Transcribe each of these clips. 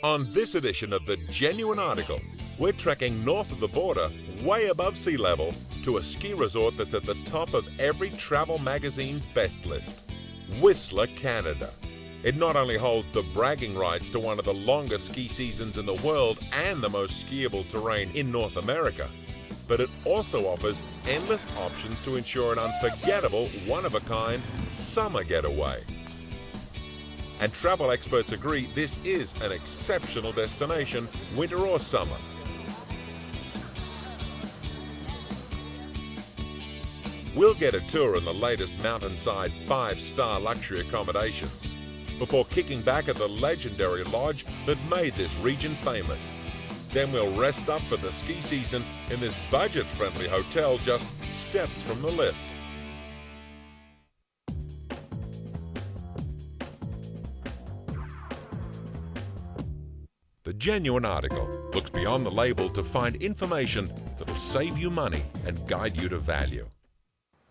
On this edition of the Genuine article, we're trekking north of the border, way above sea level, to a ski resort that's at the top of every travel magazine's best list, Whistler, Canada. It not only holds the bragging rights to one of the longest ski seasons in the world and the most skiable terrain in North America, but it also offers endless options to ensure an unforgettable, one-of-a-kind summer getaway. And travel experts agree this is an exceptional destination, winter or summer. We'll get a tour in the latest mountainside 5-star luxury accommodations before kicking back at the legendary lodge that made this region famous. Then we'll rest up for the ski season in this budget-friendly hotel just steps from the lift. The Genuine article looks beyond the label to find information that'll save you money and guide you to value.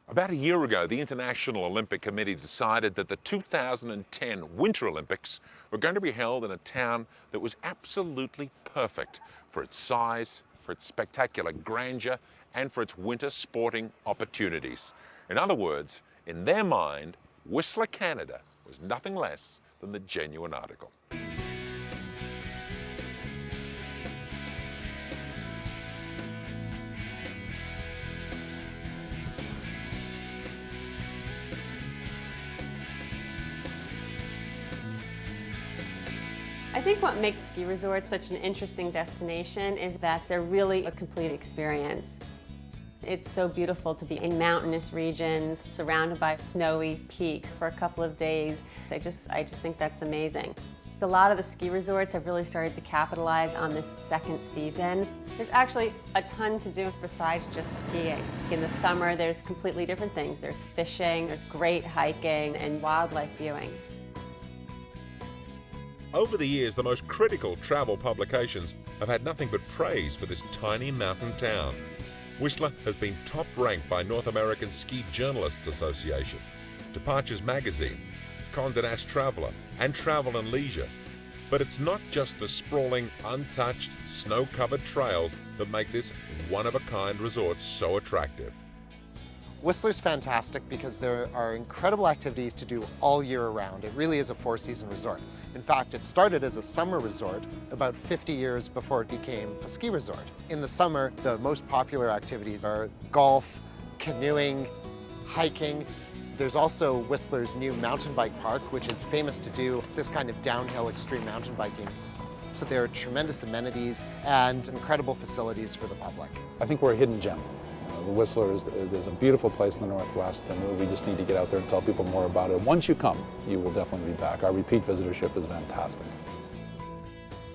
About a year ago, the International Olympic Committee decided that the 2010 Winter Olympics were going to be held in a town that was absolutely perfect for its size, for its spectacular grandeur, and for its winter sporting opportunities. In other words, in their mind, Whistler, Canada was nothing less than the Genuine article. I think what makes ski resorts such an interesting destination is that they're really a complete experience. It's so beautiful to be in mountainous regions, surrounded by snowy peaks for a couple of days. I just think that's amazing. A lot of the ski resorts have really started to capitalize on this second season. There's actually a ton to do besides just skiing. In the summer, there's completely different things. There's fishing, there's great hiking, and wildlife viewing. Over the years, the most critical travel publications have had nothing but praise for this tiny mountain town. Whistler has been top-ranked by North American Ski Journalists Association, Departures Magazine, Condé Nast Traveler, and Travel and Leisure. But it's not just the sprawling, untouched, snow-covered trails that make this one-of-a-kind resort so attractive. Whistler's fantastic because there are incredible activities to do all year round. It really is a four-season resort. In fact, it started as a summer resort about 50 years before it became a ski resort. In the summer, the most popular activities are golf, canoeing, hiking. There's also Whistler's new mountain bike park, which is famous to do this kind of downhill extreme mountain biking. So there are tremendous amenities and incredible facilities for the public. I think we're a hidden gem. Whistler is a beautiful place in the Northwest, and we just need to get out there and tell people more about it. Once you come, you will definitely be back. Our repeat visitorship is fantastic.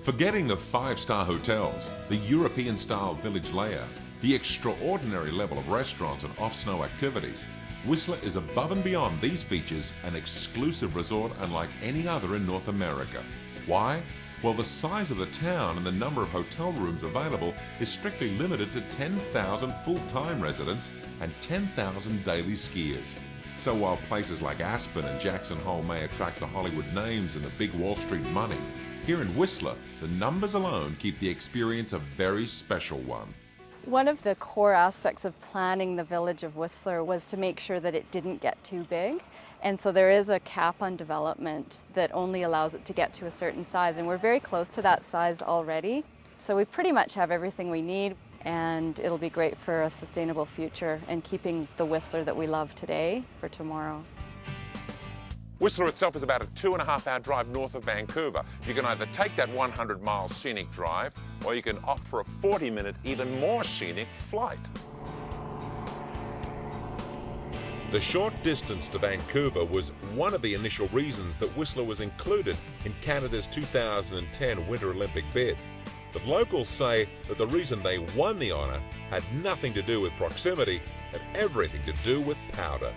Forgetting the 5-star hotels, the European-style village layout, the extraordinary level of restaurants and off-snow activities, Whistler is above and beyond these features an exclusive resort unlike any other in North America. Why? Well, the size of the town and the number of hotel rooms available is strictly limited to 10,000 full-time residents and 10,000 daily skiers. So while places like Aspen and Jackson Hole may attract the Hollywood names and the big Wall Street money, here in Whistler, the numbers alone keep the experience a very special one. One of the core aspects of planning the village of Whistler was to make sure that it didn't get too big. And so there is a cap on development that only allows it to get to a certain size. And we're very close to that size already. So we pretty much have everything we need, and it'll be great for a sustainable future and keeping the Whistler that we love today for tomorrow. Whistler itself is about a 2.5-hour drive north of Vancouver. You can either take that 100-mile scenic drive, or you can opt for a 40-minute, even more scenic flight. The short distance to Vancouver was one of the initial reasons that Whistler was included in Canada's 2010 Winter Olympic bid. But locals say that the reason they won the honour had nothing to do with proximity and everything to do with powder.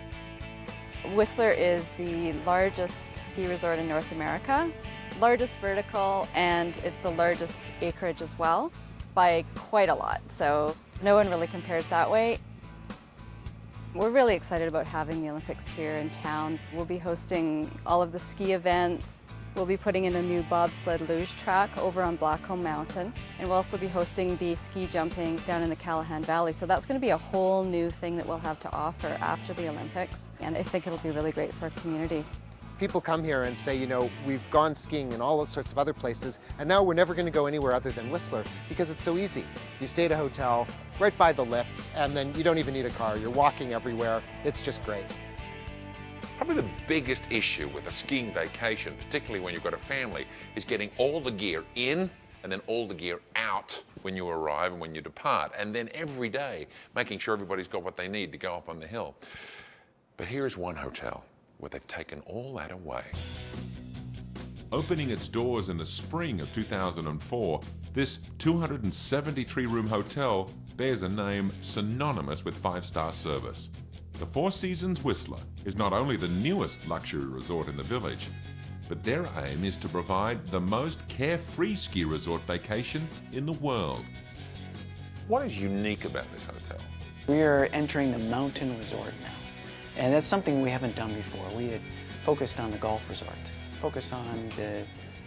Whistler is the largest ski resort in North America, largest vertical, and it's the largest acreage as well by quite a lot. So no one really compares that way. We're really excited about having the Olympics here in town. We'll be hosting all of the ski events, We'll be putting in a new bobsled luge track over on Blackcomb Mountain, and we'll also be hosting the ski jumping down in the Callahan Valley. So that's going to be a whole new thing that we'll have to offer after the Olympics, and I think it'll be really great for our community. People come here and say, you know, we've gone skiing in all sorts of other places, and now we're never going to go anywhere other than Whistler because it's so easy. You stay at a hotel right by the lifts, and then you don't even need a car. You're walking everywhere. It's just great. Probably the biggest issue with a skiing vacation, particularly when you've got a family, is getting all the gear in and then all the gear out when you arrive and when you depart. And then every day, making sure everybody's got what they need to go up on the hill. But here's one hotel where they've taken all that away. Opening its doors in the spring of 2004, this 273-room hotel bears a name synonymous with five-star service. The Four Seasons Whistler is not only the newest luxury resort in the village, but their aim is to provide the most carefree ski resort vacation in the world. What is unique about this hotel? We are entering the mountain resort now, and that's something we haven't done before. We had focused on the golf resort, focused on the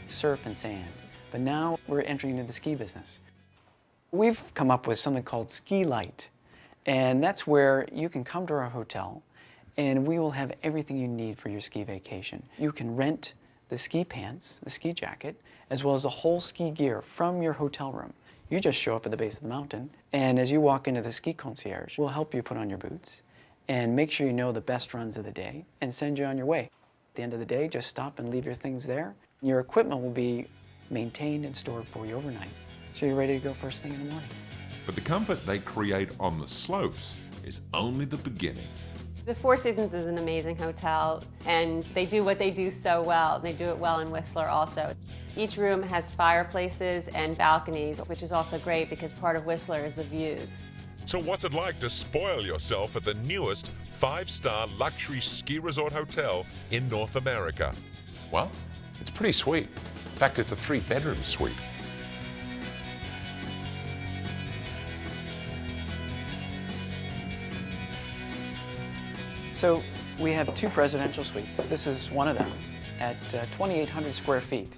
surf and sand, but now we're entering into the ski business. We've come up with something called Ski Light. And that's where you can come to our hotel and we will have everything you need for your ski vacation. You can rent the ski pants, the ski jacket, as well as the whole ski gear from your hotel room. You just show up at the base of the mountain, and as you walk into the ski concierge, we'll help you put on your boots and make sure you know the best runs of the day and send you on your way. At the end of the day, just stop and leave your things there. Your equipment will be maintained and stored for you overnight, so you're ready to go first thing in the morning. But the comfort they create on the slopes is only the beginning. The Four Seasons is an amazing hotel, and they do what they do so well. They do it well in Whistler also. Each room has fireplaces and balconies, which is also great because part of Whistler is the views. So what's it like to spoil yourself at the newest five-star luxury ski resort hotel in North America? Well, it's pretty sweet. In fact, it's a 3-bedroom suite. So we have 2 presidential suites. This is one of them at 2,800 square feet.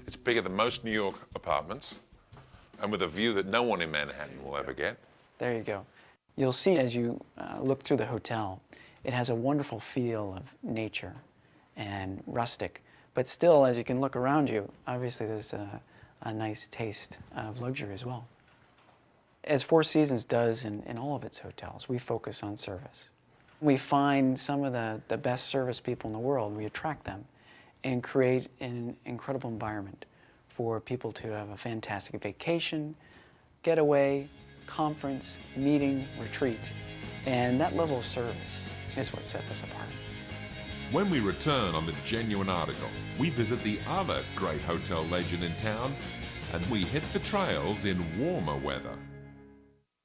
It's bigger than most New York apartments and with a view that no one in Manhattan will ever get. There you go. You'll see as you look through the hotel, it has a wonderful feel of nature and rustic. But still, as you can look around you, obviously there's a nice taste of luxury as well. As Four Seasons does in all of its hotels, we focus on service. We find some of the best service people in the world, we attract them and create an incredible environment for people to have a fantastic vacation, getaway, conference, meeting, retreat. And that level of service is what sets us apart. When we return on the Genuine article, we visit the other great hotel legend in town and we hit the trails in warmer weather.